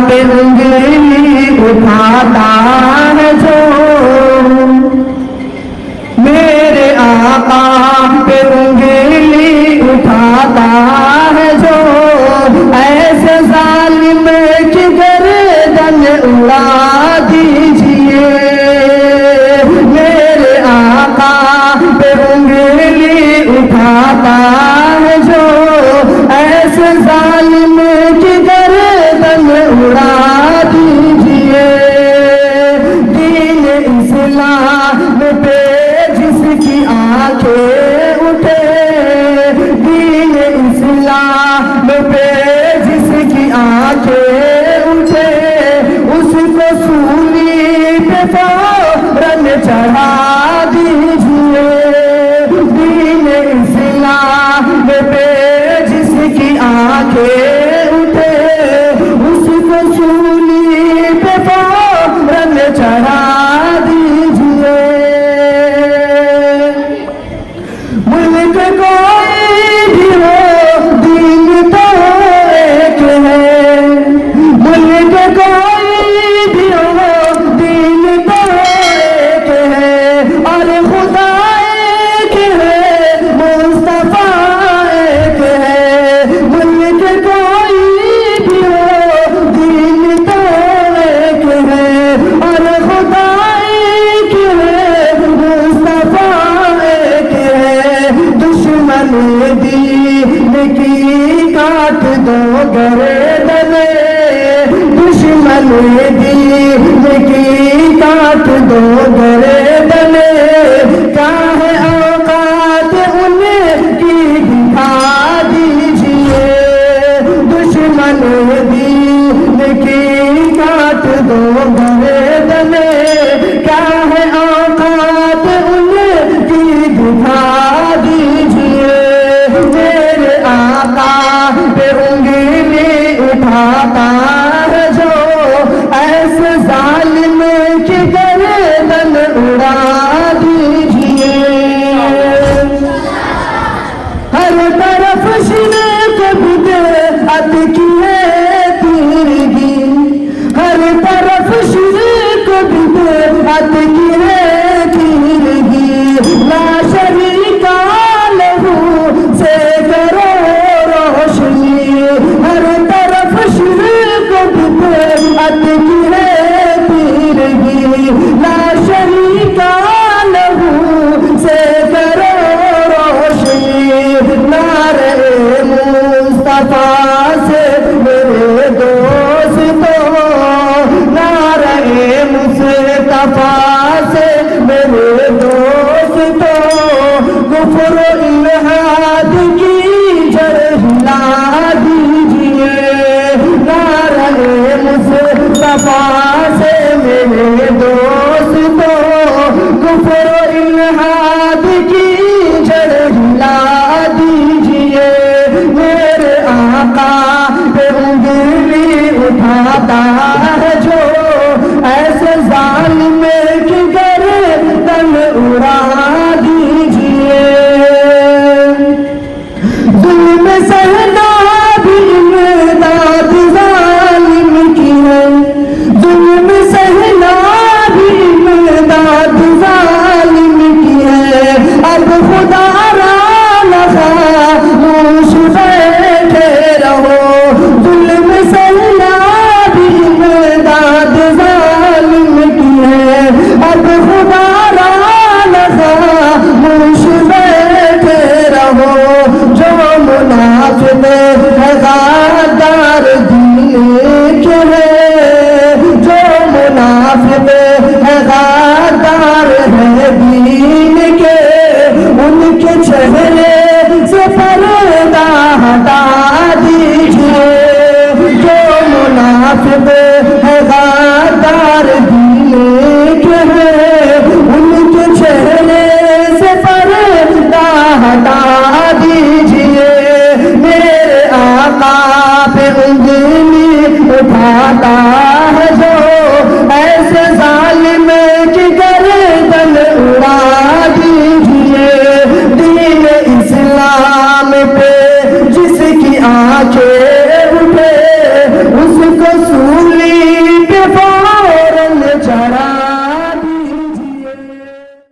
پہ انگلی اٹھاتا ہے جو، میرے آقا پہ انگلی اٹھاتا ہے جو، ایسے ظالم کی گردن اڑا دیجئے، میرے آقا پہ انگلی اٹھاتا ہے جو، ایسے ظالم کی گردن اڑا دیجئے، دین اسلام پہ جس کی آنکھیں اٹھے، دین اسلام پہ جس کی آنکھیں اٹھے، اس کو سولی پہ فوراً چڑھا دیجئے، دین اسلام پہ جس کی آنکھیں اٹھے، اس کو سولی پہ فوراً چڑھا دیجئے، ملک کوئی بھی ہو دین تو ایک ہے، ملک کوئی بھی ہو دین تو ایک ہے، اور خدا ایک ہے مصطفیٰ ایک ہے، ملک کوئی بھی ہو دین تو ایک ہے، اور خدا ایک ہے مصطفیٰ ایک ہے، دشمن دین کی کاٹ دو گردنیں، دشمن دین کی کاٹ دو گردنیں، کیا ہے اوقات ان کی دکھا دیجئے، دشمن دین کی کاٹ دو گردنیں، کیا ہے اوقات ان کی دکھا دیجئے، میرے آقا پہ انگلی اٹھاتا ہے جو، ایسے ظالم کی گردن اڑا دیجئے، ہر طرف شرک بدعت کی ہے تیرگی، ہر طرف شرک بدعت کی ہے تیرگی، لا شریک لہ سے کرو روشنی، ہر طرف شرک بدعت کی ہے تیرگی، لا شریک لہ سے کرو روشنی، نعرہ مصطفیٰ سے میرے دوستو، نعرہ مصطفیٰ سے میرے دوستو، کفر و الحاد کی جڑ ہلا دیجئے، نعرہ مصطفیٰ سے میرے دوستو، کفر و الحاد کی جڑ ہلا دیجئے، میرے آقا پہ انگلی اٹھاتا ہے جو، ایسے ظالم کی گردن اڑا دیجئے، ظلم سہنا بھی امداد ظالم کی ہے، ظلم سہنا بھی امداد ظالم کی ہے، اب خدا را خاموش بیٹھے رہو، ظلم سہنا بھی امداد ظالم کی ہے، اب خدا را خاموش بیٹھے رہو، جو منافق ہے غدار دین کے ہے، جو منافق ہے غدار ہے دین کے، ان کے چہرے